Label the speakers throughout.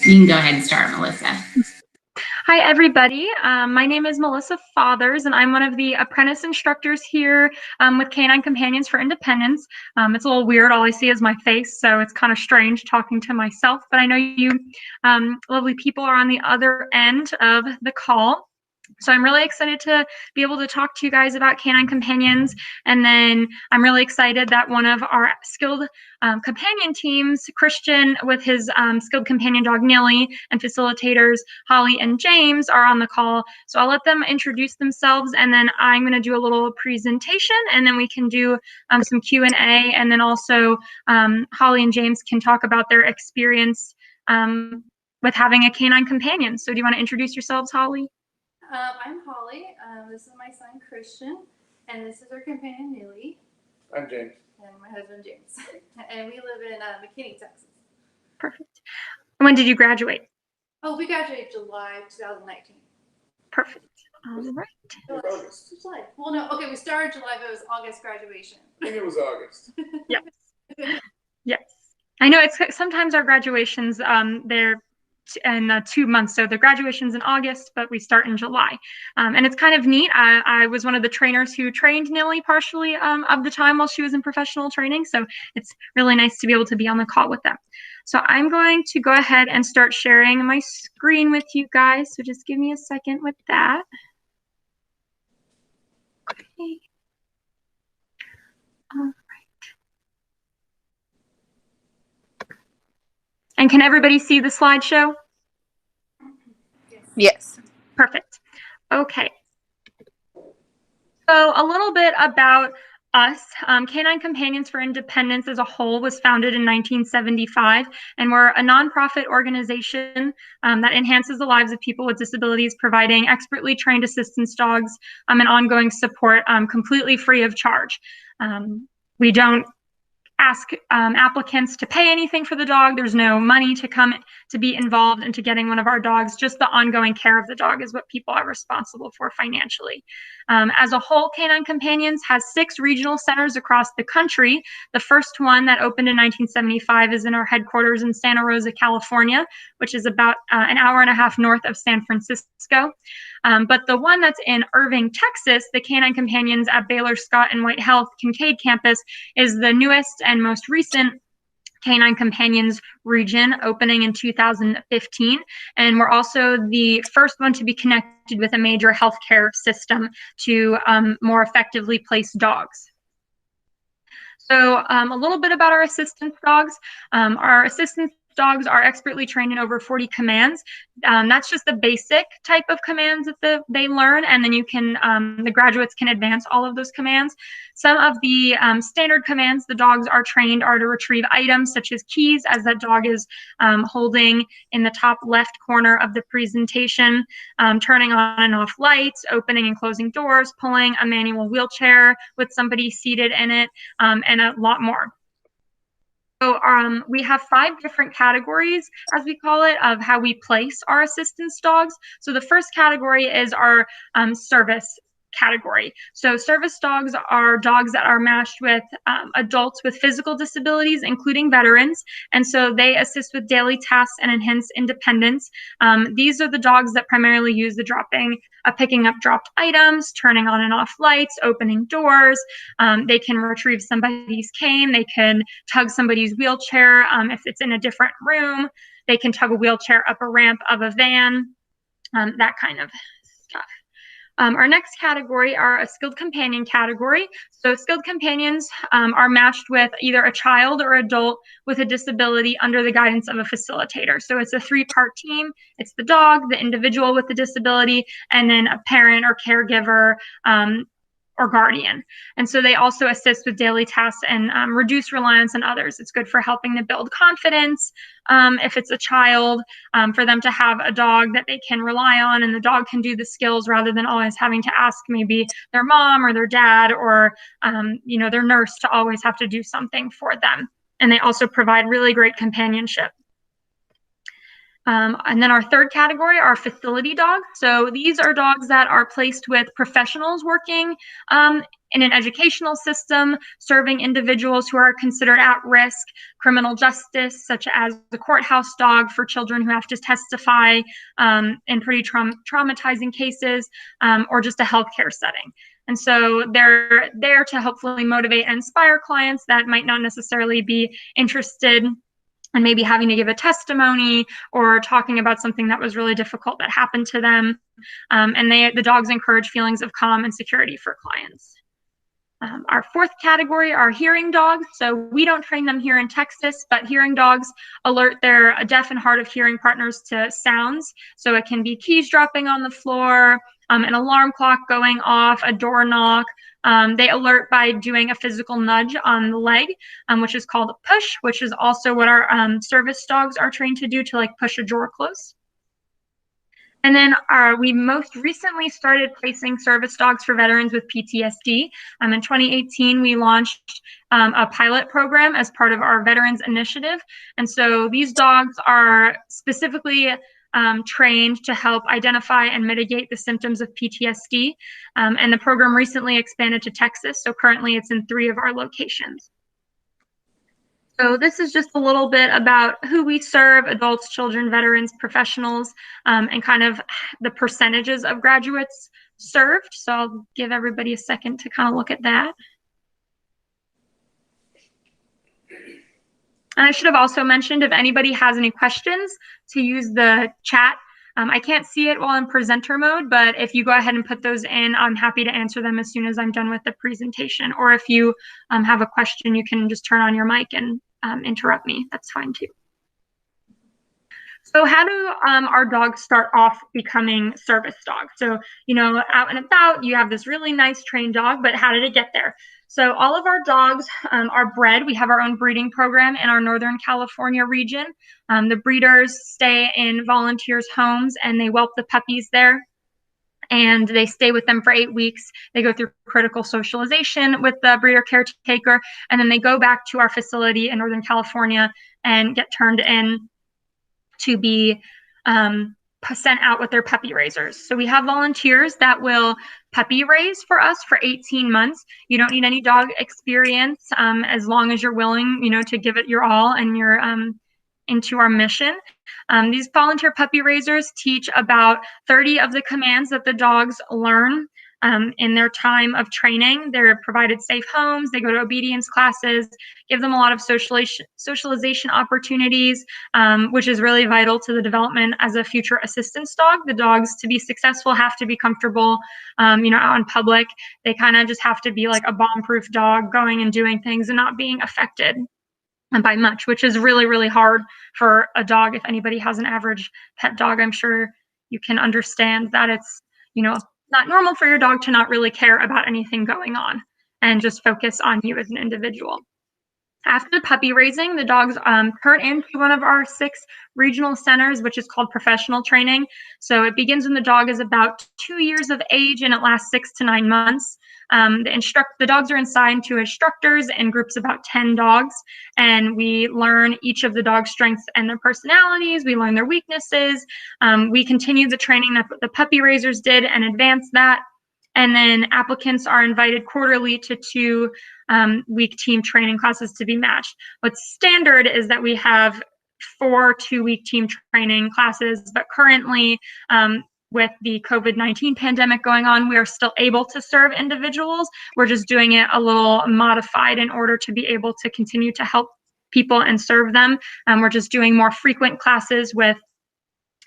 Speaker 1: You can go ahead and start, Melissa.
Speaker 2: Hi, everybody. My name is Melissa Fathers, and I'm one of the apprentice instructors here with Canine Companions for Independence. It's a little weird. All I see is my face, so it's kind of strange talking to myself. But I know you lovely people are on the other end of the call. So I'm really excited to be able to talk to you guys about Canine Companions. And then I'm really excited that one of our skilled companion teams, Christian with his skilled companion dog Nilly, and facilitators Holly and James are on the call. So I'll let them introduce themselves, and then I'm going to do a little presentation, and then we can do some Q&A, and then also Holly and James can talk about their experience with having a canine companion. So do you want to introduce yourselves, Holly?
Speaker 3: I'm Holly. This is my son Christian, and this is our companion Nilly.
Speaker 4: I'm James.
Speaker 3: And my husband James. And we live in McKinney, Texas.
Speaker 2: Perfect. When did you graduate?
Speaker 3: Oh, we graduated July 2019.
Speaker 2: Perfect. All right.
Speaker 4: August.
Speaker 3: July. Well, no, okay, we started July, but it was August graduation.
Speaker 4: I think it was August.
Speaker 2: Yes. Yes. I know it's sometimes our graduations, they're in 2 months. So the graduation's in August, but we start in July. And it's kind of neat. I was one of the trainers who trained Nilly partially of the time while she was in professional training. So it's really nice to be able to be on the call with them. So I'm going to go ahead and start sharing my screen with you guys. So just give me a second with that. Okay. All right. And can everybody see the slideshow?
Speaker 3: Yes.
Speaker 2: Perfect. Okay. So a little bit about us. Canine Companions for Independence as a whole was founded in 1975, and we're a nonprofit organization that enhances the lives of people with disabilities, providing expertly trained assistance dogs and ongoing support completely free of charge. We don't ask applicants to pay anything for the dog. There's no money to come to be involved into getting one of our dogs. Just the ongoing care of the dog is what people are responsible for financially. As a whole, Canine Companions has 6 regional centers across the country. The first one that opened in 1975 is in our headquarters in Santa Rosa, California, which is about an hour and a half north of San Francisco. But the one that's in Irving, Texas, the Canine Companions at Baylor Scott and White Health Kincaid campus, is the newest and most recent Canine Companions region, opening in 2015. And we're also the first one to be connected with a major healthcare system to more effectively place dogs. So a little bit about our assistance dogs. Our assistance dogs are expertly trained in over 40 commands. That's just the basic type of commands that they learn, and then you can, the graduates can advance all of those commands. Some of the standard commands the dogs are trained are to retrieve items such as keys, as that dog is holding in the top left corner of the presentation, turning on and off lights, opening and closing doors, pulling a manual wheelchair with somebody seated in it, and a lot more. So we have 5 different categories, as we call it, of how we place our assistance dogs. So the first category is our service category. So service dogs are dogs that are matched with adults with physical disabilities, including veterans. And so they assist with daily tasks and enhance independence. These are the dogs that primarily use the picking up dropped items, turning on and off lights, opening doors. They can retrieve somebody's cane. They can tug somebody's wheelchair if it's in a different room. They can tug a wheelchair up a ramp of a van, that kind of stuff. Our next category are a skilled companion category. So skilled companions are matched with either a child or adult with a disability under the guidance of a facilitator. So it's a 3-part team. It's the dog, the individual with the disability, and then a parent or caregiver or guardian. And so they also assist with daily tasks and reduce reliance on others. It's good for helping to build confidence. If it's a child, for them to have a dog that they can rely on, and the dog can do the skills rather than always having to ask maybe their mom or their dad or their nurse to always have to do something for them. And they also provide really great companionship. And then our third category are facility dogs. So these are dogs that are placed with professionals working in an educational system, serving individuals who are considered at risk, criminal justice, such as the courthouse dog for children who have to testify in pretty traumatizing cases, or just a healthcare setting. And so they're there to hopefully motivate and inspire clients that might not necessarily be interested in maybe having to give a testimony or talking about something that was really difficult that happened to them. And the dogs encourage feelings of calm and security for clients. Our fourth category are hearing dogs. So we don't train them here in Texas, but hearing dogs alert their deaf and hard of hearing partners to sounds. So it can be keys dropping on the floor, an alarm clock going off, a door knock. They alert by doing a physical nudge on the leg, which is called a push, which is also what our service dogs are trained to do, to like push a drawer close. And then we most recently started placing service dogs for veterans with PTSD. In 2018, we launched a pilot program as part of our Veterans Initiative. And so these dogs are specifically trained to help identify and mitigate the symptoms of PTSD. And the program recently expanded to Texas. So currently it's in 3 of our locations. So this is just a little bit about who we serve: adults, children, veterans, professionals, and kind of the percentages of graduates served. So I'll give everybody a second to kind of look at that. And I should have also mentioned, if anybody has any questions, to use the chat. I can't see it while in presenter mode, but if you go ahead and put those in, I'm happy to answer them as soon as I'm done with the presentation. Or if you have a question, you can just turn on your mic and interrupt me. That's fine too. So how do our dogs start off becoming service dogs? So, out and about, you have this really nice trained dog, but how did it get there? So all of our dogs are bred. We have our own breeding program in our Northern California region. The breeders stay in volunteers' homes and they whelp the puppies there. And they stay with them for 8 weeks. They go through critical socialization with the breeder caretaker, and then they go back to our facility in Northern California and get turned in to be sent out with their puppy raisers. So we have volunteers that will puppy raise for us for 18 months. You don't need any dog experience as long as you're willing, to give it your all and you're into our mission. These volunteer puppy raisers teach about 30 of the commands that the dogs learn in their time of training. They're provided safe homes. They go to obedience classes, give them a lot of socialization opportunities, which is really vital to the development as a future assistance dog. The dogs, to be successful, have to be comfortable, out in public. They kind of just have to be like a bomb-proof dog, going and doing things and not being affected by much, which is really, really hard for a dog. If anybody has an average pet dog, I'm sure you can understand that it's, not normal for your dog to not really care about anything going on and just focus on you as an individual. After the puppy raising, the dogs turn into one of our 6 regional centers, which is called professional training. So it begins when the dog is about 2 years of age and it lasts 6 to 9 months. The dogs are assigned to instructors in groups about 10 dogs, and we learn each of the dog's strengths and their personalities. We learn their weaknesses. We continue the training that the puppy raisers did and advance that. And then applicants are invited quarterly to 2-week team training classes to be matched. What's standard is that we have 4 2-week team training classes, but currently, with the COVID-19 pandemic going on, we are still able to serve individuals. We're just doing it a little modified in order to be able to continue to help people and serve them. We're just doing more frequent classes with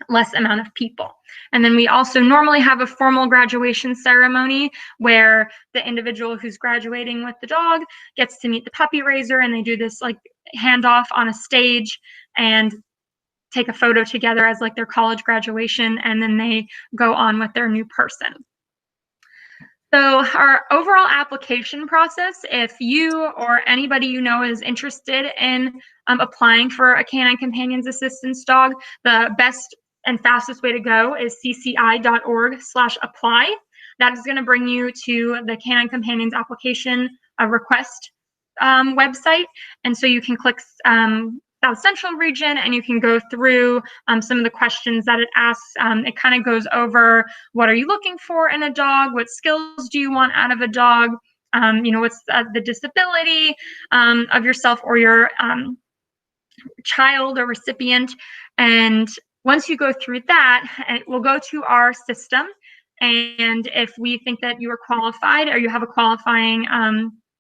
Speaker 2: less amount of people. And then we also normally have a formal graduation ceremony where the individual who's graduating with the dog gets to meet the puppy raiser, and they do this like handoff on a stage and take a photo together as like their college graduation, and then they go on with their new person. So our overall application process, if you or anybody you know is interested in applying for a Canine Companions Assistance dog, the best and fastest way to go is cci.org/apply. That is going to bring you to the Canine Companions application request website. And so you can click South Central region and you can go through some of the questions that it asks. It kind of goes over, what are you looking for in a dog? What skills do you want out of a dog? what's the disability of yourself or your child or recipient. And once you go through that, it will go to our system. And if we think that you are qualified or you have a qualifying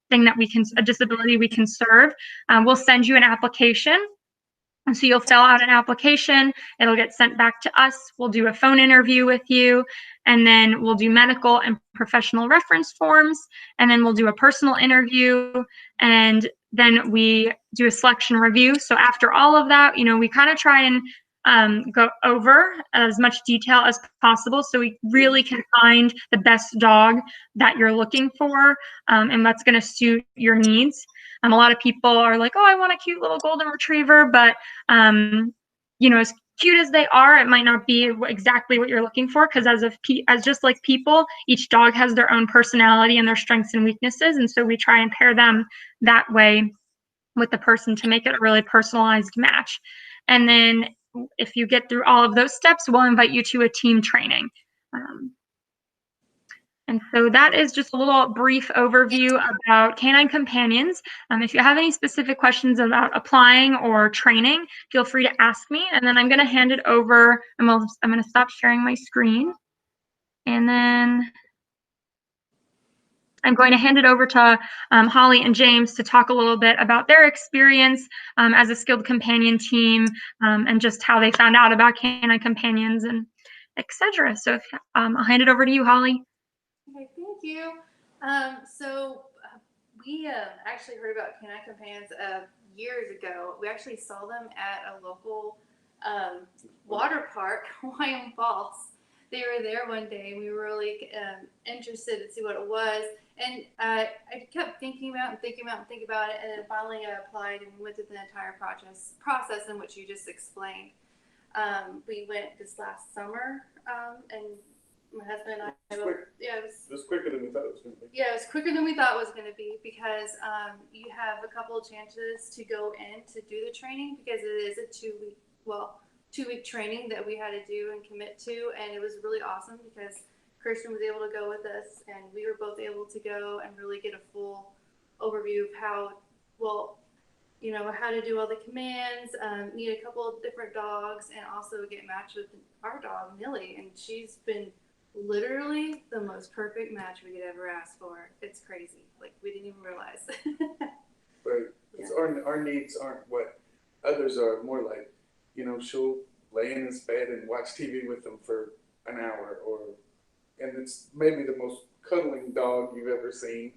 Speaker 2: thing that a disability we can serve, we'll send you an application. And so you'll fill out an application, it'll get sent back to us, we'll do a phone interview with you, and then we'll do medical and professional reference forms, and then we'll do a personal interview, and then we do a selection review. So after all of that, we kind of try and go over as much detail as possible so we really can find the best dog that you're looking for, and that's going to suit your needs. A lot of people are like, oh, I want a cute little golden retriever, but as cute as they are, it might not be exactly what you're looking for, because as just like people, each dog has their own personality and their strengths and weaknesses, and so we try and pair them that way with the person to make it a really personalized match. And then if you get through all of those steps, we'll invite you to a team training. And so that is just a little brief overview about Canine Companions. If you have any specific questions about applying or training, feel free to ask me. And then I'm going to hand it over. I'm going to stop sharing my screen. And then I'm going to hand it over to Holly and James to talk a little bit about their experience as a skilled companion team, and just how they found out about Canine Companions and etc. So I'll hand it over to you, Holly.
Speaker 3: Okay, thank you. We actually heard about Canine Companions years ago. We actually saw them at a local water park, Hawaiian Falls. They were there one day, and we were really interested to see what it was. And I kept thinking about it, and then finally I applied and we went through the entire process in which you just explained. We went this last summer, and my husband and I.
Speaker 4: It was quicker than we thought it was going to be.
Speaker 3: Yeah, it was quicker than we thought it was going to be, because you have a couple of chances to go in to do the training, because it is a 2-week training that we had to do and commit to, and it was really awesome because Christian was able to go with us, and we were both able to go and really get a full overview of how to do all the commands, meet a couple of different dogs, and also get matched with our dog, Millie. And she's been literally the most perfect match we could ever ask for. It's crazy. Like, we didn't even realize.
Speaker 4: But it's our needs aren't what others are. More like, she'll lay in his bed and watch TV with him for an hour, and it's maybe the most cuddling dog you've ever seen,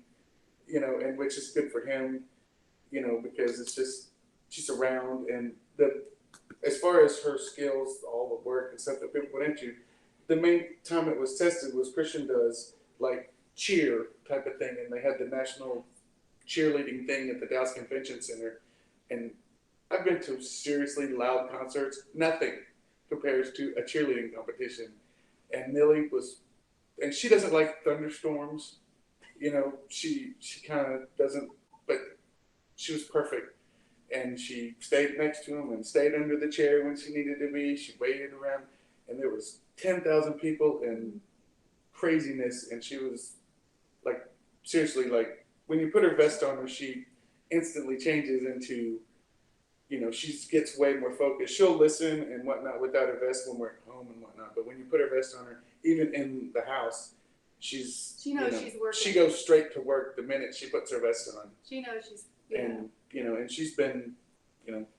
Speaker 4: and which is good for him, because it's just, she's around. And as far as her skills, all the work and stuff that people put into, the main time it was tested was Christian does like cheer type of thing, and they had the national cheerleading thing at the Dallas Convention Center. And I've been to seriously loud concerts. Nothing compares to a cheerleading competition. And Millie and she doesn't like thunderstorms. She kind of doesn't, but she was perfect. And she stayed next to him and stayed under the chair when she needed to be. She waited around, and there was 10,000 people and craziness. And she was like, seriously, like, when you put her vest on her, she instantly changes into, she gets way more focused. She'll listen and whatnot without her vest when we're at home and whatnot. But when you put her vest on her, even in the house, she knows she's working. She goes straight to work the minute she puts her vest on.
Speaker 3: She knows she's,
Speaker 4: and she's been,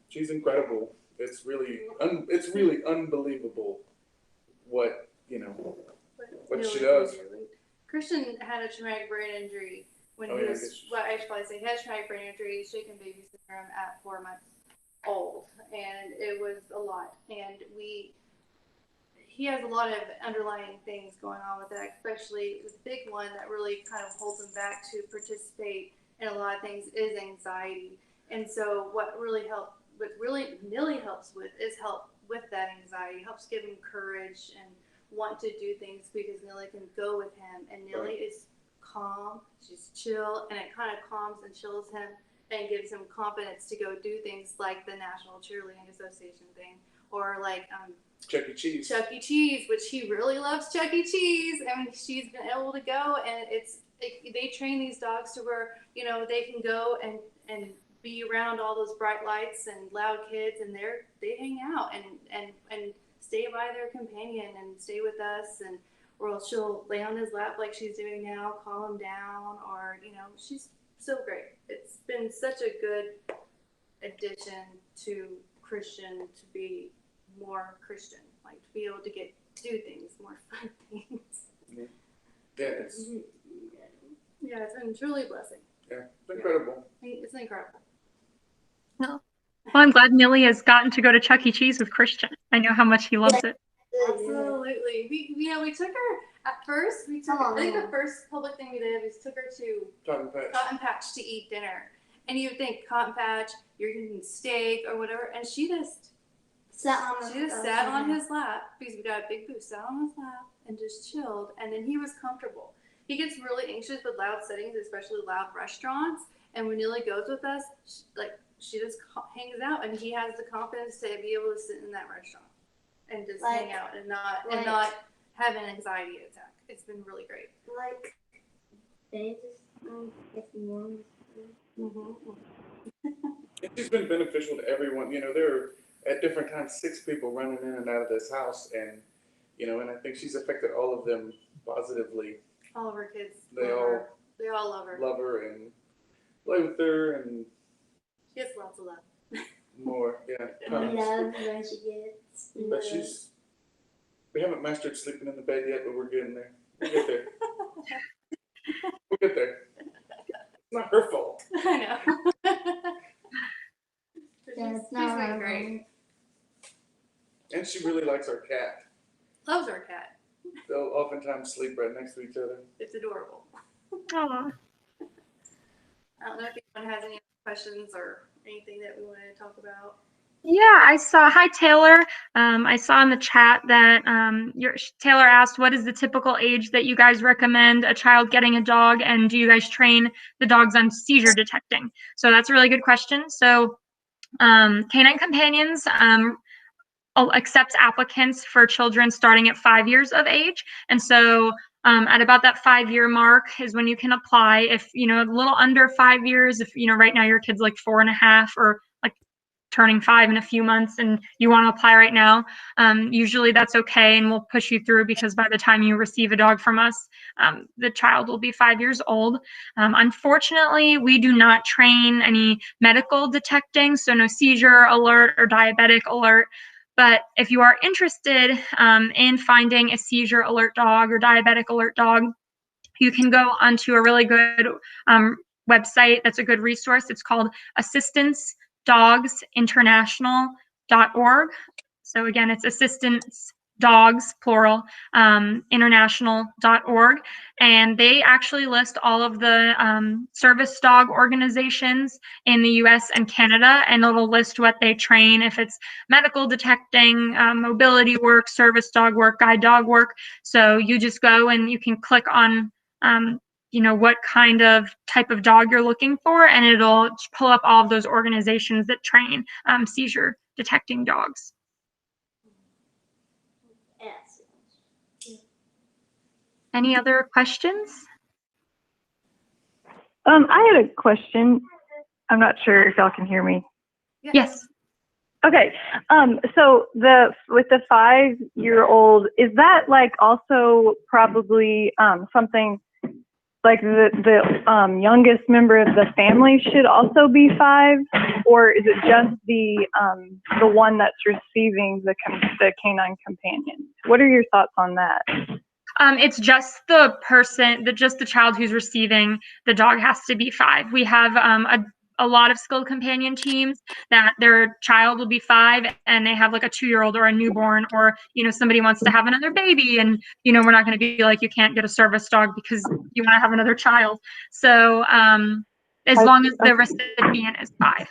Speaker 4: she's incredible. It's really unbelievable what she does.
Speaker 3: Christian had a traumatic brain injury when he was, I should probably say, he had a traumatic brain injury, shaken baby syndrome at 4 months old, and it was a lot. And he has a lot of underlying things going on with that, especially the big one that really kind of holds him back to participate in a lot of things is anxiety. And so what really Millie helps with is help with that anxiety, helps give him courage and want to do things, because Millie can go with him, and Millie is calm, she's chill, and it kind of calms and chills him and gives him confidence to go do things like the National Cheerleading Association thing, or like
Speaker 4: Chuck E. Cheese.
Speaker 3: Chuck E. Cheese, which he really loves Chuck E. Cheese, and she's been able to go, and they train these dogs to where, you know, they can go and be around all those bright lights and loud kids, and they hang out and stay by their companion and stay with us, and or she'll lay on his lap like she's doing now, calm him down, or, you know, she's so great. It's been such a good addition to Christian, to be more Christian, like to be able to do things, more fun things.
Speaker 4: Yes.
Speaker 3: Yeah, it's been truly a blessing.
Speaker 4: Yeah, it's incredible.
Speaker 3: It's incredible.
Speaker 2: No. Well, I'm glad Millie has gotten to go to Chuck E. Cheese with Christian. I know how much he loves it.
Speaker 3: Absolutely. We took her at first. I think the first public thing we did was took her to Cotton Patch to eat dinner. And you would think Cotton Patch, you're eating steak or whatever, and she just sat on his lap, because we got a big booth, sat on his lap and just chilled, and then he was comfortable. He gets really anxious with loud settings, especially loud restaurants, and when Neely goes with us, she just hangs out, and he has the confidence to be able to sit in that restaurant and just hang out and not have an anxiety attack. It's been really great.
Speaker 1: Like they just get more.
Speaker 4: It's been beneficial to everyone. You know, there are at different times 6 people running in and out of this house, and you know, and I think she's affected all of them positively.
Speaker 3: All of her kids.
Speaker 4: They
Speaker 3: all love her.
Speaker 4: Love her and play with her, and
Speaker 3: she gets lots of love.
Speaker 4: More, yeah.
Speaker 1: Love when she gets.
Speaker 4: But we haven't mastered sleeping in the bed yet, but we're getting there. We'll get there. We'll get there. It's not her fault.
Speaker 3: I know.
Speaker 1: That's
Speaker 3: she's
Speaker 1: not
Speaker 3: great.
Speaker 4: And she really likes our cat.
Speaker 3: Loves our cat.
Speaker 4: They'll oftentimes sleep right next to each other.
Speaker 3: It's adorable.
Speaker 2: Aww.
Speaker 3: I don't know if anyone has any questions or anything that we want to talk about.
Speaker 2: Yeah, I saw. Hi, Taylor. I saw in the chat that Taylor asked, what is the typical age that you guys recommend a child getting a dog, and do you guys train the dogs on seizure detecting? So that's a really good question. So Canine Companions accepts applicants for children starting at 5 years of age. And so at about that 5-year mark is when you can apply. If, you know, a little under 5 years, if, you know, right now your kid's like 4.5 or like turning 5 in a few months and you want to apply right now, usually that's okay, and we'll push you through, because by the time you receive a dog from us, the child will be 5 years old. Unfortunately, we do not train any medical detecting, so no seizure alert or diabetic alert. But if you are interested in finding a seizure alert dog or diabetic alert dog, you can go onto a really good website that's a good resource. It's called assistancedogsinternational.org. So again, it's assistancedogs, plural, international.org. And they actually list all of the service dog organizations in the US and Canada, and it'll list what they train, if it's medical detecting, mobility work, service dog work, guide dog work. So you just go and you can click on you know, what kind of type of dog you're looking for, and it'll pull up all of those organizations that train seizure detecting dogs. Any other questions?
Speaker 5: I had a question. I'm not sure if y'all can hear me.
Speaker 2: Yes.
Speaker 5: Okay. So with the 5-year-old, is that like also probably something like the youngest member of the family should also be 5, or is it just the one that's receiving the canine companion? What are your thoughts on that?
Speaker 2: It's just the person, just the child who's receiving the dog has to be 5. We have a lot of skilled companion teams that their child will be 5 and they have like a 2-year-old or a newborn, or, you know, somebody wants to have another baby, and, you know, we're not going to be like, you can't get a service dog because you want to have another child. So as long as the recipient is 5.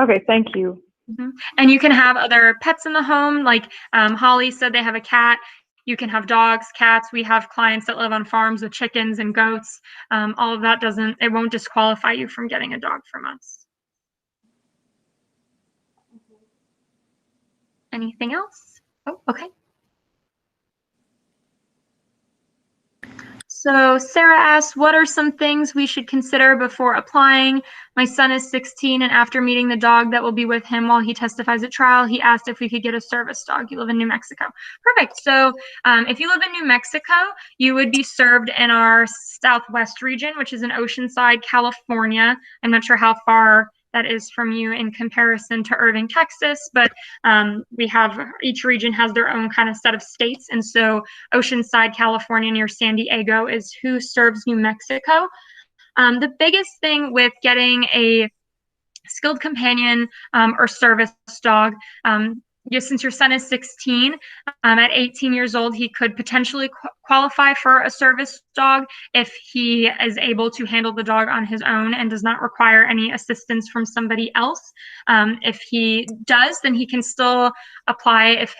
Speaker 5: Okay, thank you.
Speaker 2: Mm-hmm. And you can have other pets in the home, like Holly said they have a cat. You can have dogs, cats. We have clients that live on farms with chickens and goats. All of that it won't disqualify you from getting a dog from us. Anything else? Oh, okay. So Sarah asks, what are some things we should consider before applying? My son is 16, and after meeting the dog that will be with him while he testifies at trial, he asked if we could get a service dog. You live in New Mexico. Perfect. So if you live in New Mexico, you would be served in our Southwest region, which is in Oceanside, California. I'm not sure how far that is from you in comparison to Irving, Texas, but we have, each region has their own kind of set of states. And so Oceanside, California, near San Diego is who serves New Mexico. The biggest thing with getting a skilled companion or service dog, since your son is 16, at 18 years old, he could potentially qualify for a service dog if he is able to handle the dog on his own and does not require any assistance from somebody else. If he does, then he can still apply if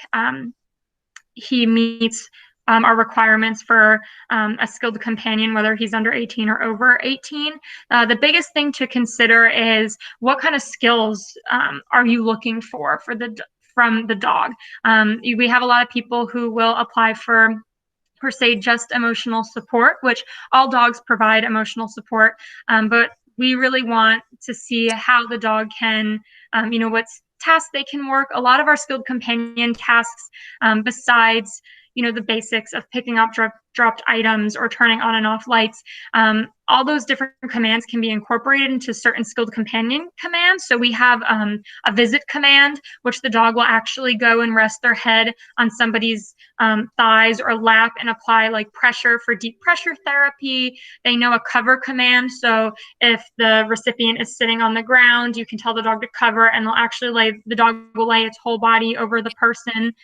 Speaker 2: he meets our requirements for a skilled companion, whether he's under 18 or over 18. The biggest thing to consider is what kind of skills are you looking for from the dog. We have a lot of people who will apply for, per se, just emotional support, which all dogs provide emotional support, but we really want to see how the dog can, what tasks they can work. A lot of our skilled companion tasks, besides the basics of picking up dropped items or turning on and off lights, all those different commands can be incorporated into certain skilled companion commands. So we have a visit command, which the dog will actually go and rest their head on somebody's thighs or lap and apply like pressure for deep pressure therapy. They know a cover command. So if the recipient is sitting on the ground, you can tell the dog to cover, and the dog will lay its whole body over the person.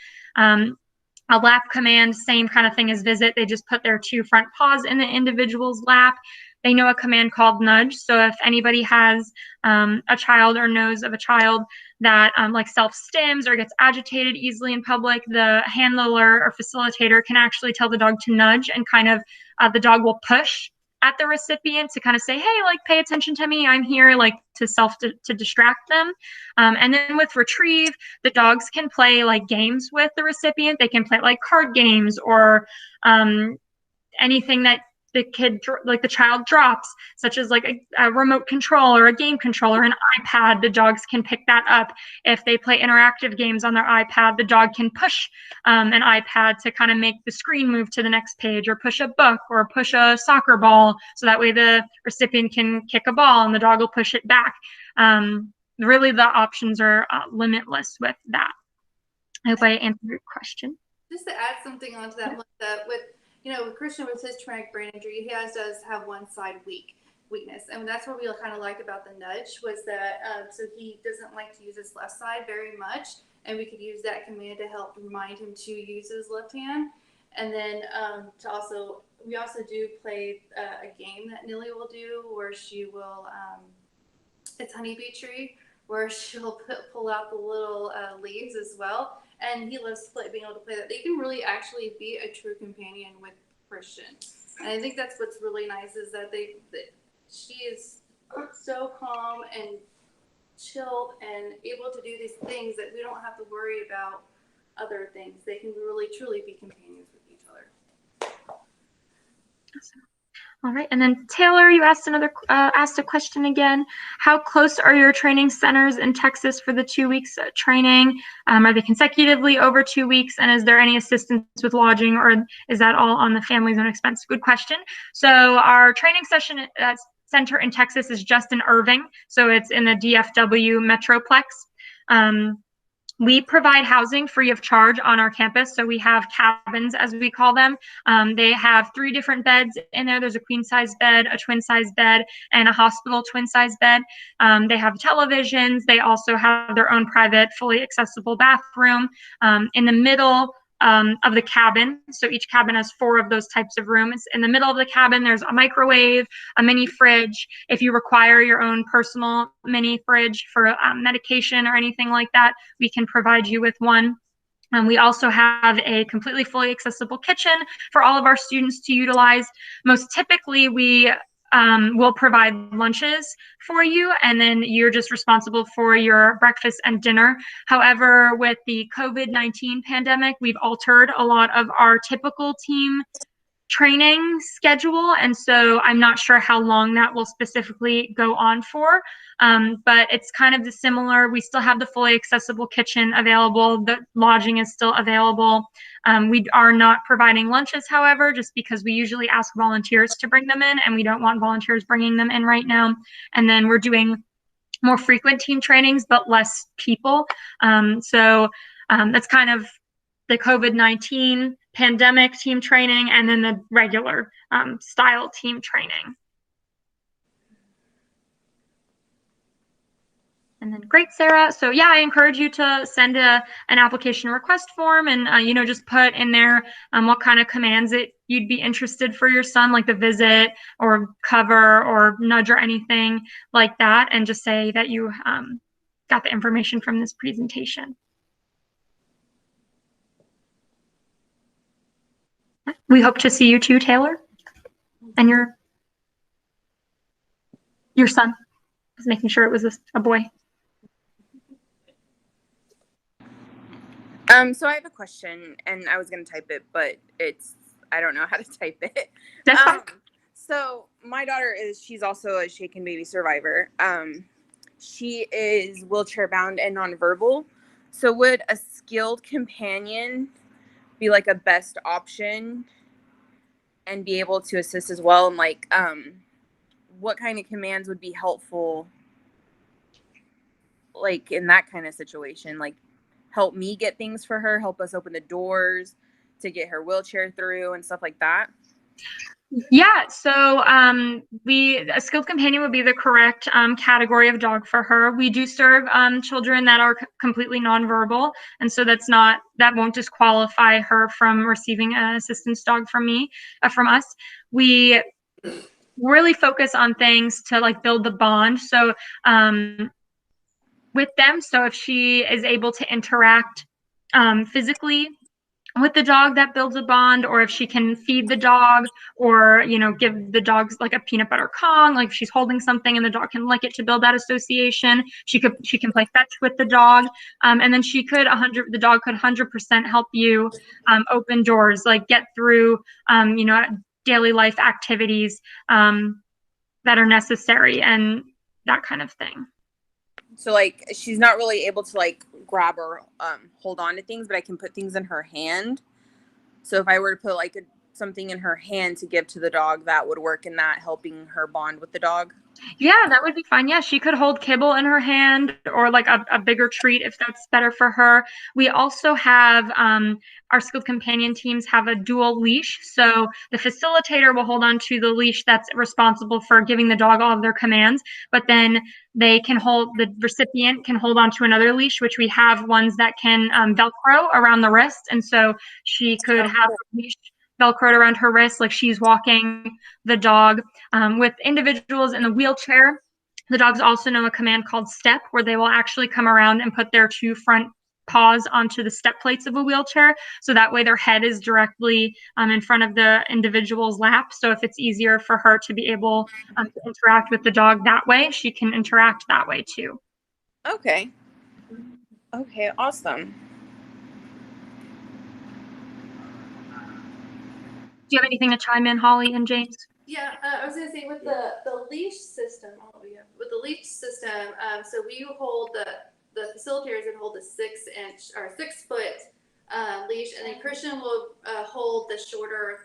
Speaker 2: A lap command, same kind of thing as visit. They just put their two front paws in the individual's lap. They know a command called nudge. So if anybody has a child or knows of a child that like self-stims or gets agitated easily in public, the handler or facilitator can actually tell the dog to nudge, and kind of the dog will push at the recipient to kind of say, hey, like, pay attention to me, I'm here, like, to distract them. And then with retrieve, the dogs can play like games with the recipient. They can play like card games or anything that the child drops, such as like a remote control or a game controller, an iPad. The dogs can pick that up. If they play interactive games on their iPad, the dog can push an iPad to kind of make the screen move to the next page, or push a book, or push a soccer ball, so that way the recipient can kick a ball and the dog will push it back. Really, the options are limitless with that. I hope I answered your question.
Speaker 3: Just to add something onto that, with Christian, with his traumatic brain injury, he does have one side weakness, and that's what we kind of liked about the nudge, was that so he doesn't like to use his left side very much, and we could use that command to help remind him to use his left hand. And then we also do play a game that Nilly will do, where she will it's honeybee tree, where she'll pull out the little leaves as well. And he loves being able to play that. They can really actually be a true companion with Christian. And I think that's what's really nice, is that she is so calm and chilled and able to do these things that we don't have to worry about other things. They can really, truly be companions with each other.
Speaker 2: Awesome. All right, and then Taylor, you asked a question again. How close are your training centers in Texas for the 2 weeks training? Are they consecutively over 2 weeks? And is there any assistance with lodging, or is that all on the family's own expense? Good question. So our training center in Texas is just in Irving, so it's in the DFW Metroplex. We provide housing free of charge on our campus. So we have cabins, as we call them. They have 3 different beds in there. There's a queen size bed, a twin size bed, and a hospital twin size bed. They have televisions. They also have their own private, fully accessible bathroom. In the middle of the cabin, so each cabin has 4 of those types of rooms. In the middle of the cabin, there's a microwave, a mini fridge. If you require your own personal mini fridge for medication or anything like that, we can provide you with one. We also have a completely fully accessible kitchen for all of our students to utilize. Most typically, we will provide lunches for you, and then you're just responsible for your breakfast and dinner. However, with the COVID-19 pandemic, we've altered a lot of our typical team training schedule, and so I'm not sure how long that will specifically go on for, but it's kind of the similar. We still have the fully accessible kitchen available. The lodging is still available. We are not providing lunches, however, just because we usually ask volunteers to bring them in, and we don't want volunteers bringing them in right now. And then we're doing more frequent team trainings, but less people. So that's kind of the COVID-19 pandemic team training, and then the regular style team training. And then great, Sarah. So yeah, I encourage you to send an application request form, and just put in there what kind of commands you'd be interested for your son, like the visit or cover or nudge or anything like that, and just say that you got the information from this presentation. We hope to see you too, Taylor, and your son. I was making sure it was a boy.
Speaker 6: So I have a question, and I was going to type it, but I don't know how to type it.
Speaker 2: That's fine.
Speaker 6: So my daughter she's also a shaken baby survivor. She is wheelchair bound and nonverbal. So would a skilled companion be like a best option and be able to assist as well? And like, what kind of commands would be helpful, like in that kind of situation? Like, help me get things for her, help us open the doors to get her wheelchair through and stuff like that?
Speaker 2: Yeah, so a skilled companion would be the correct category of dog for her. We do serve children that are completely nonverbal, and so that won't disqualify her from receiving an assistance dog from us. We really focus on things to like build the bond. So with them, so if she is able to interact physically with the dog, that builds a bond, or if she can feed the dog, or give the dogs like a peanut butter Kong, like if she's holding something and the dog can lick it to build that association. She can play fetch with the dog, and then the dog could 100% help you open doors, like get through daily life activities that are necessary and that kind of thing.
Speaker 6: So like she's not really able to like grab or hold on to things, but I can put things in her hand. So if I were to put like something in her hand to give to the dog, that would work in that helping her bond with the dog.
Speaker 2: Yeah, that would be fine. Yeah, she could hold kibble in her hand, or like a bigger treat if that's better for her. We also have our skilled companion teams have a dual leash. So the facilitator will hold on to the leash that's responsible for giving the dog all of their commands, but then the recipient can hold on to another leash, which we have ones that can Velcro around the wrist. And so she could have a leash Velcroed around her wrist, like she's walking the dog. With individuals in the wheelchair, the dogs also know a command called step, where they will actually come around and put their two front paws onto the step plates of a wheelchair. So that way their head is directly in front of the individual's lap. So if it's easier for her to be able to interact with the dog that way, she can interact that way too.
Speaker 6: Okay, awesome.
Speaker 2: Do you have anything to chime in, Holly and James?
Speaker 3: Yeah, I was gonna say with the leash system. With the leash system, so we hold the facilitators would hold a 6-inch or 6-foot leash, and then Christian will hold the shorter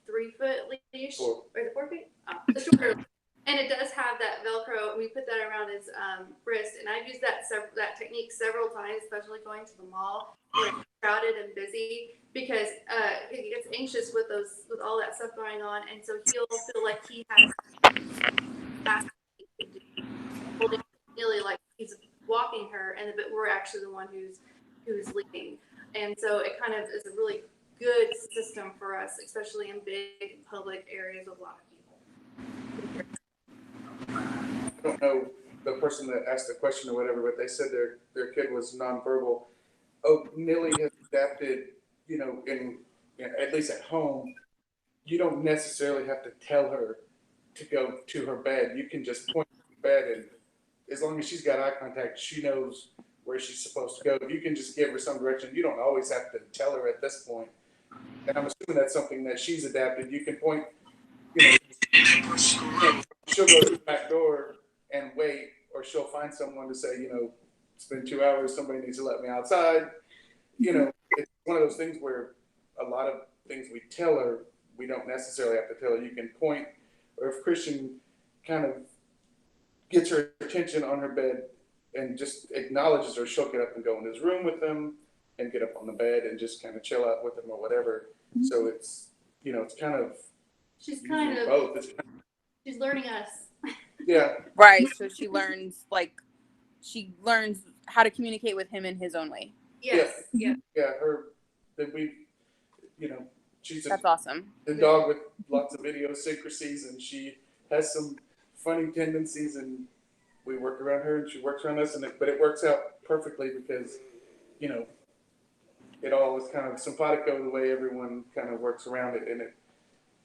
Speaker 3: 3-foot leash. Or is it 4 feet? Oh, the shorter. And it does have that Velcro, and we put that around his wrist. And I've used that technique several times, especially going to the mall when it's crowded and busy, because he gets anxious with all that stuff going on, and so he'll feel like he has holding Neely like he's walking her, but we're actually the one who's leading. And so it kind of is a really good system for us, especially in big public areas with a lot of people.
Speaker 4: I don't know the person that asked the question or whatever, but they said their kid was nonverbal. Oh, Nilly has adapted, in at least at home, you don't necessarily have to tell her to go to her bed, you can just point to the bed, and as long as she's got eye contact, she knows where she's supposed to go. If you can just give her some direction, you don't always have to tell her at this point. And I'm assuming that's something that she's adapted. You can point, she'll go to the back door and wait, or she'll find someone to say, it's been 2 hours, somebody needs to let me outside. It's one of those things where a lot of things we tell her, we don't necessarily have to tell her. You can point, or if Christian kind of gets her attention on her bed and just acknowledges her, she'll get up and go in his room with them and get up on the bed and just kind of chill out with him or whatever. So it's, it's kind of,
Speaker 3: she's kind of
Speaker 4: both.
Speaker 3: She's learning us.
Speaker 4: Yeah.
Speaker 6: Right. So she learns how to communicate with him in his own way.
Speaker 3: Yes. Yeah.
Speaker 4: Yeah. She's
Speaker 6: That's awesome.
Speaker 4: The dog with lots of idiosyncrasies, and she has some funny tendencies, and we work around her and she works around us, but it works out perfectly because, it all is kind of simpatico the way everyone kind of works around it.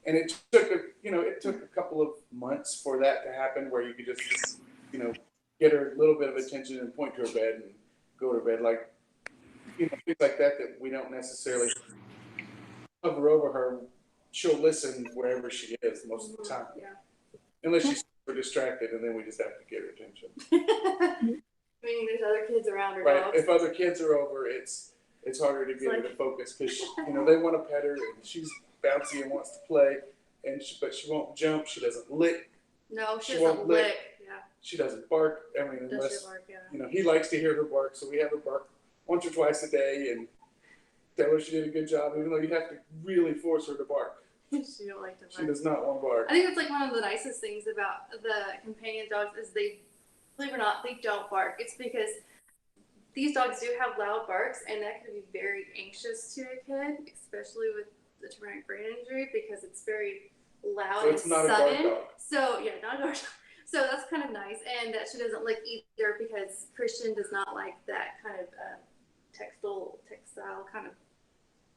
Speaker 4: And it took a couple of months for that to happen, where you could just, get her a little bit of attention and point to her bed and go to bed, like, things like that we don't necessarily hover over her. She'll listen wherever she is most of the time.
Speaker 3: Yeah.
Speaker 4: Unless she's super distracted, and then we just have to get her attention.
Speaker 3: Meaning there's other kids around her.
Speaker 4: Right.
Speaker 3: Dogs.
Speaker 4: If other kids are over, it's harder to get her to focus because they want to pet her, and she's bouncy and wants to play, but she won't jump. She doesn't lick.
Speaker 3: No, she
Speaker 4: won't
Speaker 3: doesn't lick. Yeah.
Speaker 4: She doesn't bark. Unless
Speaker 3: bark, yeah.
Speaker 4: he likes to hear her bark, so we have her bark once or twice a day and tell her she did a good job, even though you have to really force her to bark.
Speaker 3: She don't like to bark.
Speaker 4: She does not want to bark.
Speaker 3: I think that's like one of the nicest things about the companion dogs is they, believe it or not, they don't bark. It's because these dogs do have loud barks, and that can be very anxious to a kid, especially with the traumatic brain injury, because it's very loud and sudden.
Speaker 4: A guard dog.
Speaker 3: So yeah, not a guard dog. So that's kind of nice, and that she doesn't lick either because Christian does not like that kind of textile kind of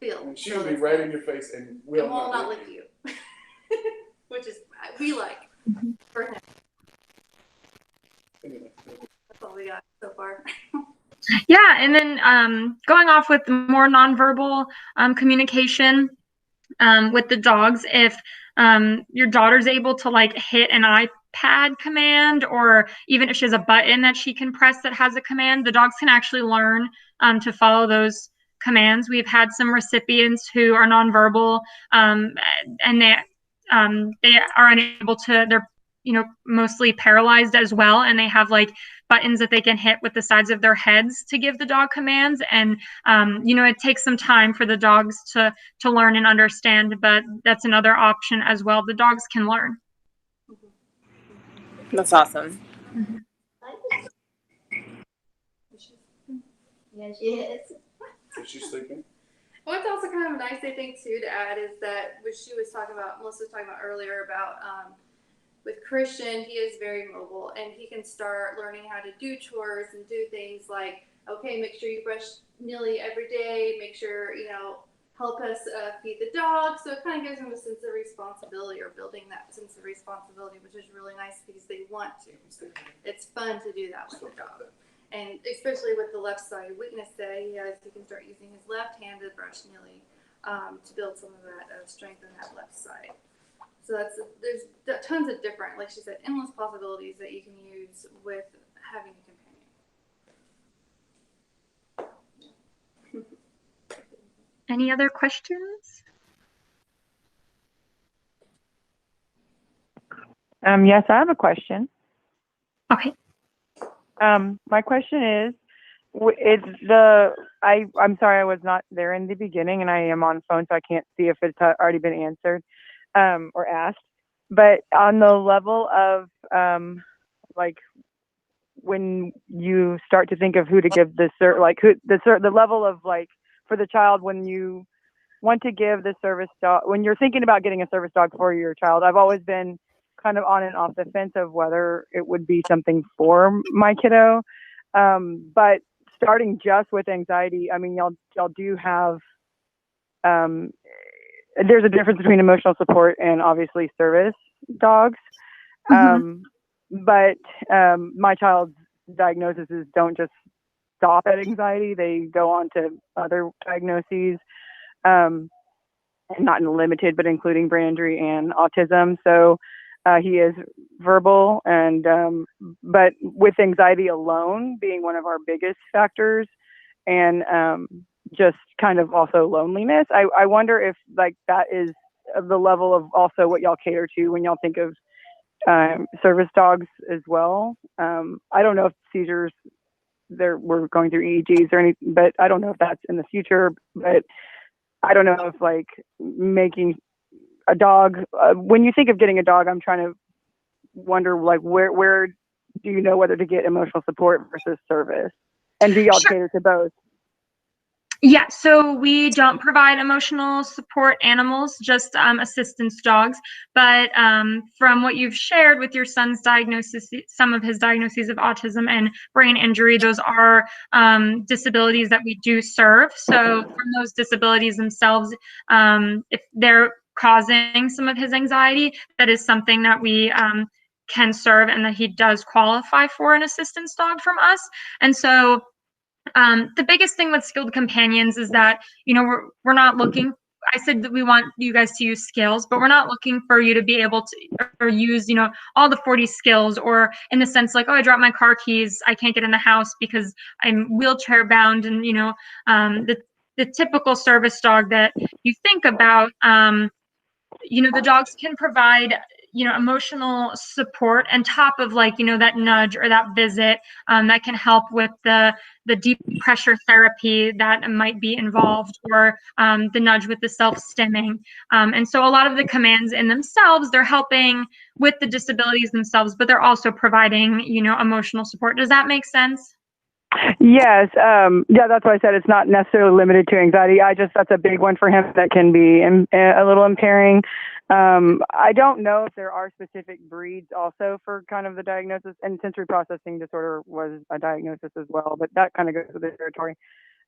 Speaker 3: feel.
Speaker 4: And she will be right in your face and will
Speaker 3: not lick you, which is we like for him.
Speaker 4: Anyway.
Speaker 3: That's all we got so far.
Speaker 2: Yeah, and then going off with more nonverbal communication with the dogs, if your daughter's able to like hit an iPad command, or even if she has a button that she can press that has a command, the dogs can actually learn to follow those commands. We've had some recipients who are nonverbal, and they are unable to, they're mostly paralyzed as well, and they have like buttons that they can hit with the sides of their heads to give the dog commands. And it takes some time for the dogs to learn and understand, but that's another option as well. The dogs can learn.
Speaker 6: That's awesome.
Speaker 2: Mm-hmm.
Speaker 1: Yeah, she is.
Speaker 4: Is she sleeping?
Speaker 3: What's also kind of a nice thing too to add is that what she was talking about, Melissa was talking about earlier about with Christian, he is very mobile, and he can start learning how to do chores and do things like, okay, make sure you brush Nilly every day, make sure, help us feed the dog. So it kind of gives him a sense of responsibility, or building that sense of responsibility, which is really nice because they want to. It's fun to do that with the dog. And especially with the left side weakness that he has, he can start using his left hand to brush Nilly to build some of that strength in that left side. So there's tons of different, like she said, endless possibilities that you can use with having a companion.
Speaker 2: Any other questions?
Speaker 5: Yes, I have a question.
Speaker 2: Okay.
Speaker 5: My question is I'm sorry I was not there in the beginning, and I am on phone, so I can't see if it's already been answered or asked. But on the level of like when you start to think of who to give the level of like for the child when you want to give the service dog, when you're thinking about getting a service dog for your child, I've always been kind of on and off the fence of whether it would be something for my kiddo. But starting just with anxiety, I mean, y'all do have, there's a difference between emotional support and obviously service dogs. But my child's diagnoses don't just stop at anxiety; they go on to other diagnoses, not limited, but including brain injury and autism. So he is verbal, and but with anxiety alone being one of our biggest factors, and just kind of also loneliness. I wonder if like that is the level of also what y'all cater to when y'all think of service dogs as well. I don't know if seizures we're going through EEGs or anything, but I don't know if that's in the future. But I don't know if like making a dog. When you think of getting a dog, I'm trying to wonder like where do you know whether to get emotional support versus service, and do y'all cater to both?
Speaker 2: Yeah, so we don't provide emotional support animals, just assistance dogs. But from what you've shared with your son's diagnosis, some of his diagnoses of autism and brain injury, those are disabilities that we do serve. So from those disabilities themselves, if they're causing some of his anxiety, that is something that we can serve, and that he does qualify for an assistance dog from us. And so the biggest thing with skilled companions is that, you know, we're not looking. I said that we want you guys to use skills, but we're not looking for you to be able to or use, you know, all the 40 skills, or in the sense like, oh, I dropped my car keys, I can't get in the house because I'm wheelchair bound, and you know, the typical service dog that you think about. You know, the dogs can provide, you know, emotional support on top of like, you know, that nudge or that visit, that can help with the deep pressure therapy that might be involved, or the nudge with the self-stimming. And so a lot of the commands in themselves, they're helping with the disabilities themselves, but they're also providing, you know, emotional support. Does that make sense?
Speaker 5: Yes. Yeah, that's why I said it's not necessarily limited to anxiety. That's a big one for him that can be a little impairing. I don't know if there are specific breeds also for kind of the diagnosis, and sensory processing disorder was a diagnosis as well, but that kind of goes with the territory.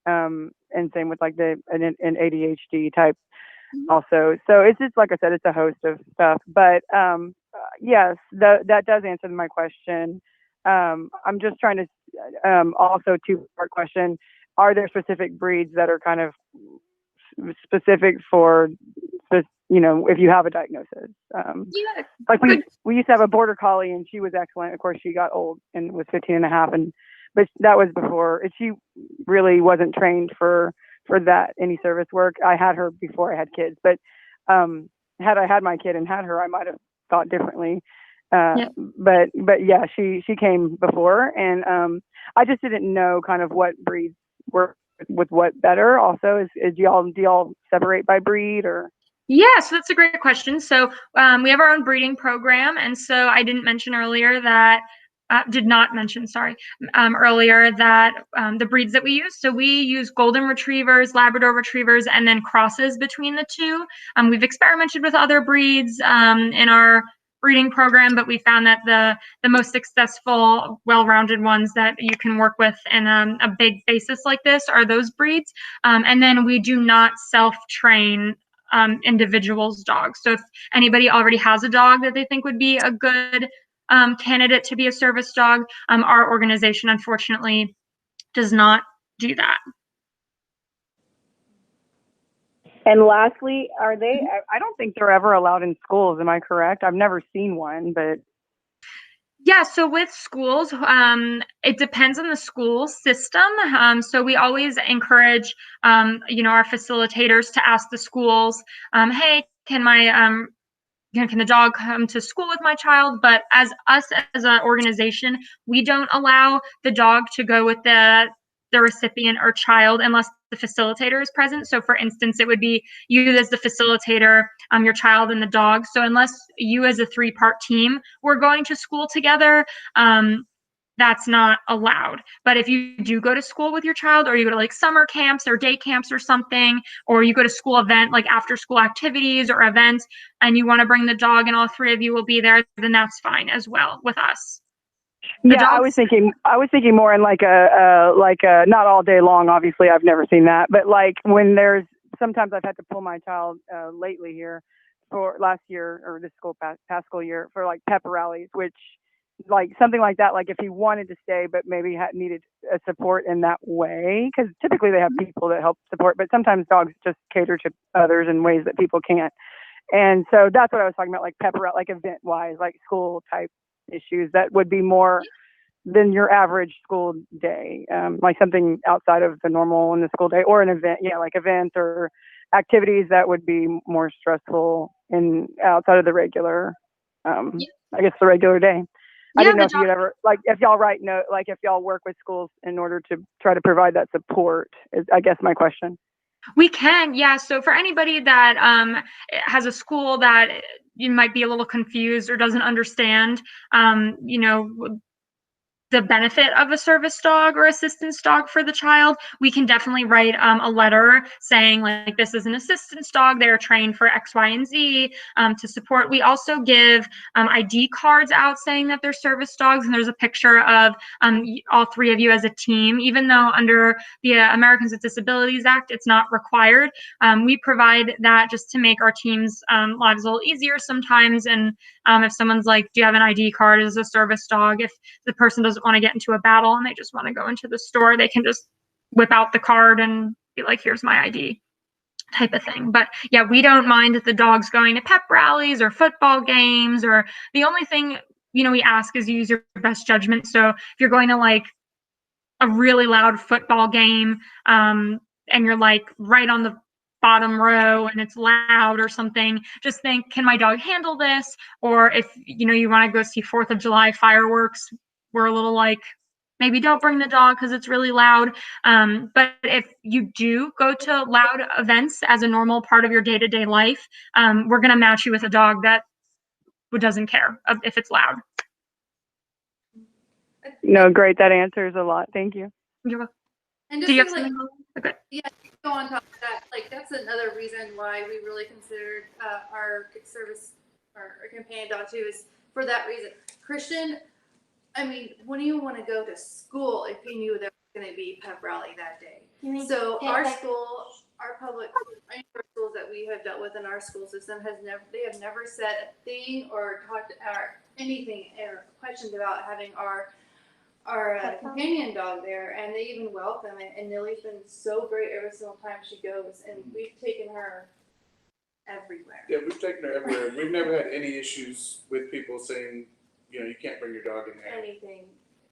Speaker 5: And same with like an ADHD type also. So it's just, like I said, it's a host of stuff, but yes, that does answer my question. I'm just trying to also two-part question. Are there specific breeds that are kind of specific for, you know, if you have a diagnosis?
Speaker 2: Yeah.
Speaker 5: Like we used to have a border collie, and she was excellent. Of course, she got old and was 15 and a half, but that was before. She really wasn't trained for that, any service work. I had her before I had kids, but had I had my kid and had her, I might have thought differently.
Speaker 2: Yep.
Speaker 5: But yeah, she came before, and I just didn't know kind of what breeds were with what better. Also, do y'all separate by breed or?
Speaker 2: Yeah, so that's a great question. So we have our own breeding program, and so I didn't mention earlier that. Did not mention, sorry, earlier that the breeds that we use. So we use golden retrievers, Labrador retrievers, and then crosses between the two. We've experimented with other breeds in our breeding program, but we found that the most successful, well-rounded ones that you can work with in a big basis like this are those breeds. And then we do not self-train individuals' dogs. So if anybody already has a dog that they think would be a good candidate to be a service dog, our organization unfortunately does not do that.
Speaker 5: And lastly, are they? I don't think they're ever allowed in schools. Am I correct? I've never seen one, but.
Speaker 2: Yeah, so with schools, it depends on the school system. So we always encourage, you know, our facilitators to ask the schools, hey, can the dog come to school with my child? But as an organization, we don't allow the dog to go with the recipient or child unless the facilitator is present. So for instance, it would be you as the facilitator, your child and the dog. So unless you as a 3-part team were going to school together, that's not allowed. But if you do go to school with your child, or you go to like summer camps or day camps or something, or you go to school event, like after school activities or events, and you want to bring the dog and all 3 of you will be there, then that's fine as well with us.
Speaker 5: I was thinking more in like a not all day long. Obviously, I've never seen that, but like when sometimes I've had to pull my child lately here for last year or this past school year for like pep rallies, which like something like that, like if he wanted to stay but maybe needed a support in that way, because typically they have people that help support, but sometimes dogs just cater to others in ways that people can't. And so that's what I was talking about, like pep rally, like event wise, like school type issues that would be more than your average school day, like something outside of the normal in the school day, or an event, like events or activities that would be more stressful in outside of the regular, I guess the regular day. I didn't know if you'd ever, like, if y'all if y'all work with schools in order to try to provide that support, is I guess my question.
Speaker 2: We can, yeah. So for anybody that has a school that you might be a little confused or doesn't understand, the benefit of a service dog or assistance dog for the child, we can definitely write a letter saying like, this is an assistance dog. They're trained for X, Y, and Z to support. We also give ID cards out saying that they're service dogs, and there's a picture of all three of you as a team. Even though under the Americans with Disabilities Act, it's not required, we provide that just to make our team's lives a little easier sometimes. And if someone's like, do you have an ID card as a service dog? If the person doesn't want to get into a battle and they just want to go into the store, they can just whip out the card and be like, here's my ID, type of thing. But yeah, we don't mind the dogs going to pep rallies or football games, or the only thing, we ask is you use your best judgment. So if you're going to like a really loud football game, and you're like right on the bottom row and it's loud or something, just think, can my dog handle this? Or if you want to go see 4th of July fireworks, we're a little like, maybe don't bring the dog because it's really loud. But if you do go to loud events as a normal part of your day-to-day life, we're going to match you with a dog that doesn't care if it's loud.
Speaker 5: No, great. That answers a lot. Thank you.
Speaker 2: You're welcome.
Speaker 3: And just
Speaker 2: do you have
Speaker 3: to, like,
Speaker 2: something? Okay.
Speaker 3: Yeah, go on top of that. Like, that's another reason why we really considered our service, our companion dog too, is for that reason. Christian, I mean, wouldn't even want to go to school if he knew there was going to be pep rally that day. So our school, our public schools that we have dealt with in our school system they have never said a thing or talked or anything or questioned about having our companion dog there, and they even welcome it. And Nilly's been so great every single time she goes, and we've taken her everywhere.
Speaker 4: Yeah, we've taken her everywhere. We've never had any issues with people saying, you can't bring your dog in there.
Speaker 3: Anything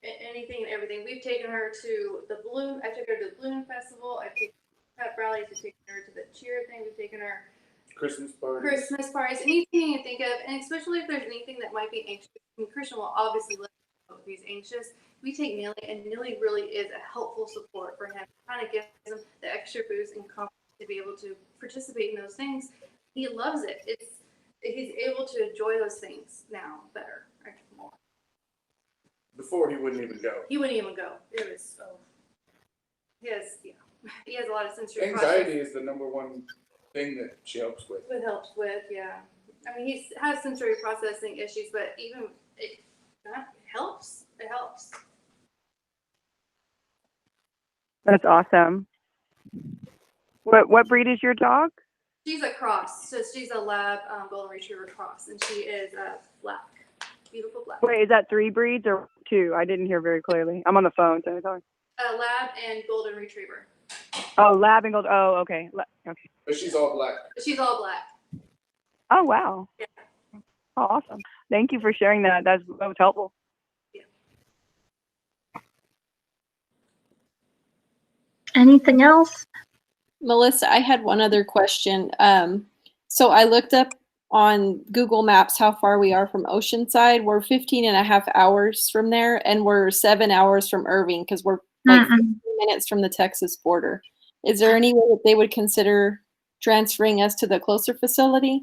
Speaker 3: and everything. We've taken her to the balloon. I took her to the balloon festival. I've taken her to pep rallies. We've taken her to the cheer thing. We've taken her
Speaker 4: Christmas parties, anything
Speaker 3: you can think of, and especially if there's anything that might be anxious. I mean, Christian will obviously let us know if he's anxious. We take Nilly, and Nilly really is a helpful support for him. Kind of gives him the extra boost and confidence to be able to participate in those things. He loves it. He's able to enjoy those things now better. More.
Speaker 4: Before he wouldn't even go.
Speaker 3: He wouldn't even go. It was he has a lot of sensory
Speaker 4: anxiety is the number one thing that she helps with.
Speaker 3: It helps with, yeah. I mean, he has sensory processing issues, but even it helps. It helps.
Speaker 5: That's awesome. What breed is your dog?
Speaker 3: She's a cross, so she's a lab golden retriever cross, and she is black, beautiful black.
Speaker 5: Wait, is that 3 breeds or 2? I didn't hear very clearly. I'm on the phone, so it's hard.
Speaker 3: Lab and golden retriever.
Speaker 5: Oh, lab and gold. Oh, okay. Okay.
Speaker 4: But she's all black.
Speaker 3: She's all black.
Speaker 5: Oh, wow.
Speaker 3: Yeah.
Speaker 5: Oh, awesome. Thank you for sharing that. That was helpful.
Speaker 3: Yeah.
Speaker 2: Anything else?
Speaker 7: Melissa, I had one other question. So I looked up on Google Maps how far we are from Oceanside. We're 15 and a half hours from there, and we're 7 hours from Irving because we're like 15 minutes from the Texas border. Is there any way that they would consider transferring us to the closer facility?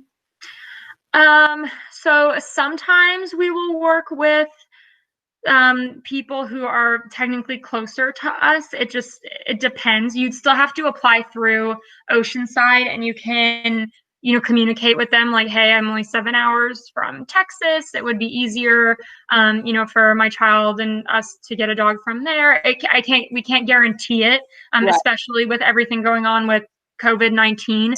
Speaker 2: So sometimes we will work with people who are technically closer to us. It depends. You'd still have to apply through Oceanside, and you can communicate with them like, hey, I'm only 7 hours from Texas. It would be easier for my child and us to get a dog from there. We can't guarantee it,
Speaker 7: Right.
Speaker 2: Especially with everything going on with COVID-19.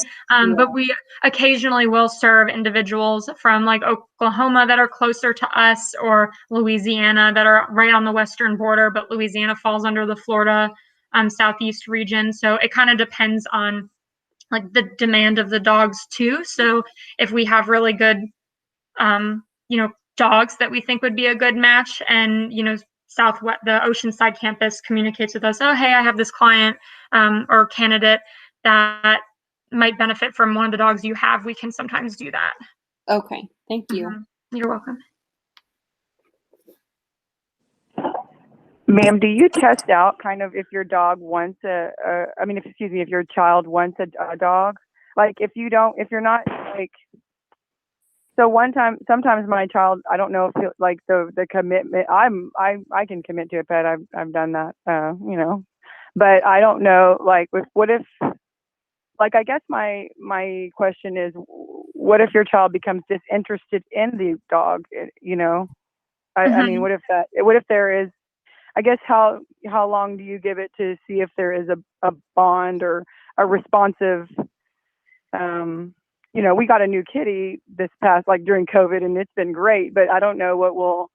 Speaker 2: But we occasionally will serve individuals from like Oklahoma that are closer to us, or Louisiana that are right on the western border, but Louisiana falls under the Florida southeast region. So it kind of depends on like the demand of the dogs too. So if we have really good, dogs that we think would be a good match, and Southwest, the Oceanside campus communicates with us, oh, hey, I have this client or candidate that might benefit from one of the dogs you have, we can sometimes do that.
Speaker 7: Okay, thank you.
Speaker 2: You're welcome.
Speaker 5: Ma'am, do you test out kind of if your dog wants if your child wants a dog? Like if you're not like, so sometimes my child, I don't know if like the commitment, I can commit to a pet. I've done that, but I don't know, like what if, like, I guess my question is, what if your child becomes disinterested in the dog? I mean, what if there is, I guess, how long do you give it to see if there is a bond or a responsive, we got a new kitty this past, like during COVID, and it's been great, but I don't know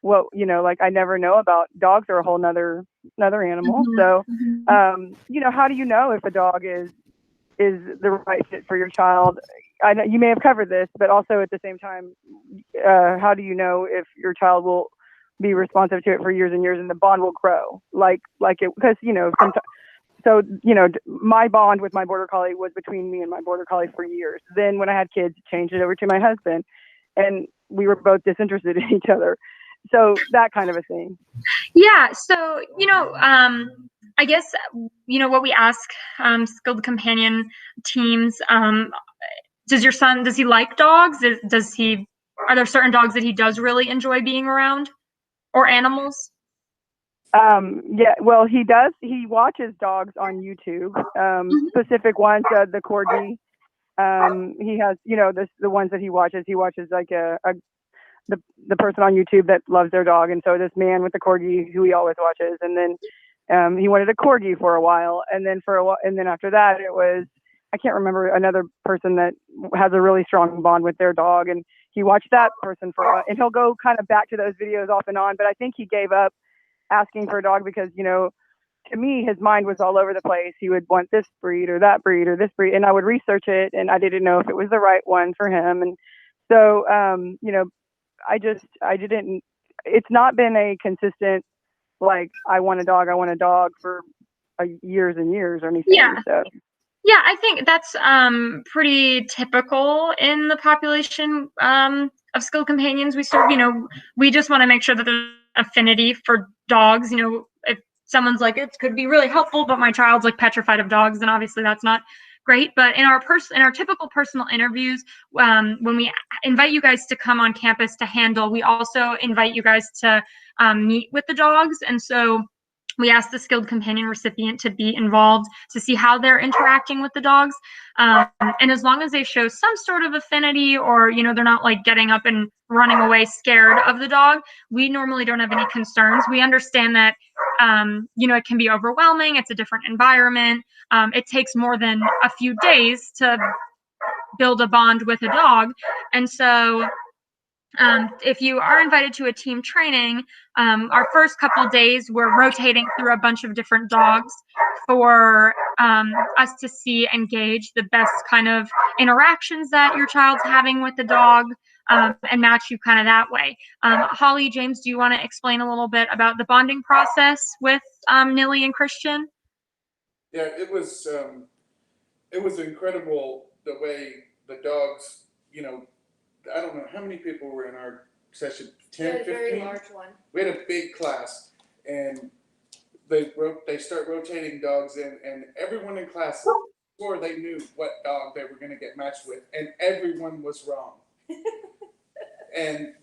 Speaker 5: like I never know about dogs are a whole nother animal. So, how do you know if a dog is the right fit for your child? I know you may have covered this, but also at the same time, how do you know if your child will be responsive to it for years and years and the bond will grow like it, because sometimes, so my bond with my border collie was between me and my border collie for years. Then when I had kids, changed it over to my husband, and we were both disinterested in each other. So that kind of a thing.
Speaker 2: Yeah. So, I guess, what we ask skilled companion teams, does your son, does he like dogs? Are there certain dogs that he does really enjoy being around, or animals?
Speaker 5: Yeah, well, he does. He watches dogs on YouTube, specific ones, the corgi. He has, the ones that he watches like the person on YouTube that loves their dog. And so this man with the corgi who he always watches. And then, he wanted a corgi for a while. And then and then after that, it was, I can't remember, another person that has a really strong bond with their dog. And he watched that person for a while, and he'll go kind of back to those videos off and on. But I think he gave up asking for a dog because, to me, his mind was all over the place. He would want this breed or that breed or this breed, and I would research it, and I didn't know if it was the right one for him. And so, I didn't, it's not been a consistent, like, I want a dog for years and years or anything.
Speaker 2: Yeah.
Speaker 5: So.
Speaker 2: Yeah, I think that's pretty typical in the population of skilled companions we serve. We just want to make sure that there's affinity for dogs. If someone's like, it could be really helpful, but my child's like petrified of dogs, then obviously that's not great. But in our typical personal interviews, when we invite you guys to come on campus to handle, we also invite you guys to meet with the dogs. And so we ask the skilled companion recipient to be involved to see how they're interacting with the dogs. And as long as they show some sort of affinity, or, they're not like getting up and running away scared of the dog, we normally don't have any concerns. We understand that, it can be overwhelming. It's a different environment. It takes more than a few days to build a bond with a dog. And so if you are invited to a team training, our first couple days, we're rotating through a bunch of different dogs for us to see and gauge the best kind of interactions that your child's having with the dog, and match you kind of that way. Holly, James, do you want to explain a little bit about the bonding process with Nilly and Christian?
Speaker 4: Yeah, it was incredible the way the dogs, I don't know how many people were in our session, 10, 15?
Speaker 3: A very large one.
Speaker 4: We had a big class, and they start rotating dogs in, and everyone in class swore they knew what dog they were going to get matched with, and everyone was wrong.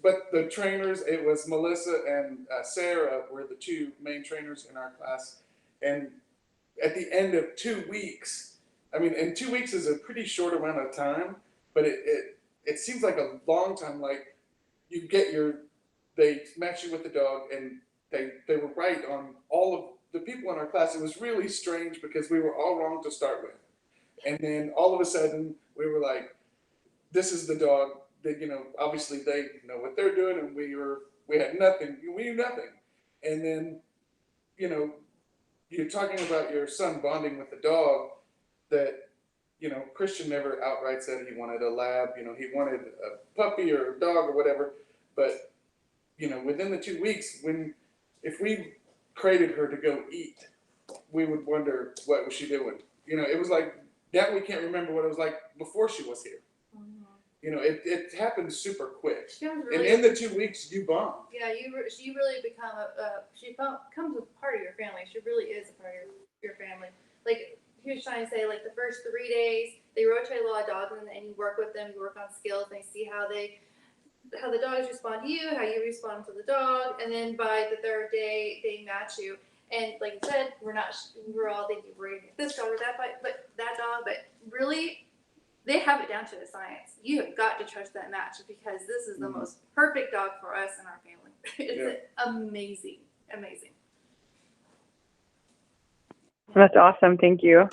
Speaker 4: But the trainers, it was Melissa and Sarah were the two main trainers in our class, and at the end of 2 weeks, and 2 weeks is a pretty short amount of time, but it seems like a long time. Like, they match you with the dog, and they were right on all of the people in our class. It was really strange because we were all wrong to start with. And then all of a sudden we were like, this is the dog that, you know, obviously they know what they're doing, and we had nothing, we knew nothing. And then, you know, you're talking about your son bonding with the dog that, you know, Christian never outright said he wanted a lab, you know, he wanted a puppy or a dog or whatever. But, you know, within the 2 weeks, if we crated her to go eat, we would wonder what was she doing. You know, it was like that. We can't remember what it was like before she was here. You know, it happened super quick.
Speaker 3: Really,
Speaker 4: and in the 2 weeks, you bond.
Speaker 3: Yeah, she really becomes a part of your family. She really is a part of your family. Like he was trying to say, like the first 3 days, they rotate a lot of dogs, and you work with them, you work on skills, and they see how the dogs respond to you, how you respond to the dog, and then by the third day, they match you. And like you said, we're all thinking we're gonna get this dog or that dog, but really, they have it down to a science. You have got to trust that match because this is the most perfect dog for us and our family. It's amazing, amazing.
Speaker 5: That's awesome. Thank you.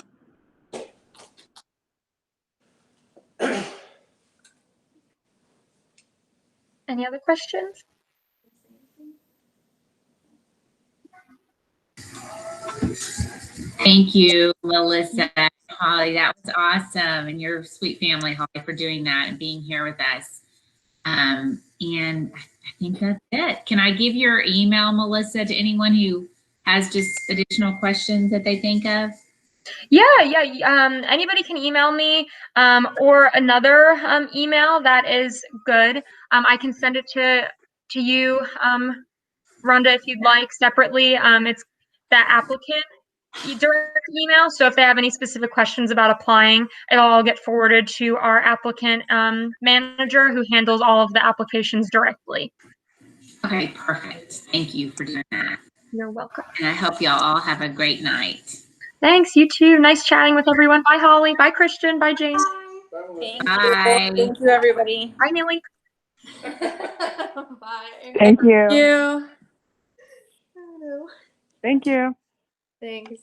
Speaker 2: Any other questions?
Speaker 8: Thank you, Melissa, Holly. That was awesome. And your sweet family, Holly, for doing that and being here with us. And I think that's it. Can I give your email, Melissa, to anyone who has just additional questions that they think of?
Speaker 2: Yeah. Anybody can email me or another email that is good. I can send it to you, Rhonda, if you'd like separately. It's the applicant direct email. So if they have any specific questions about applying, it'll all get forwarded to our applicant manager who handles all of the applications directly.
Speaker 8: Okay, perfect. Thank you for doing that.
Speaker 2: You're welcome.
Speaker 8: And I hope y'all all have a great night.
Speaker 2: Thanks, you too. Nice chatting with everyone. Bye, Holly. Bye, Christian. Bye, James.
Speaker 8: Bye.
Speaker 6: Thank you, everybody.
Speaker 2: Bye, Millie.
Speaker 3: Bye.
Speaker 5: Thank you.
Speaker 6: Thank you.
Speaker 5: Thank you.
Speaker 3: Thanks.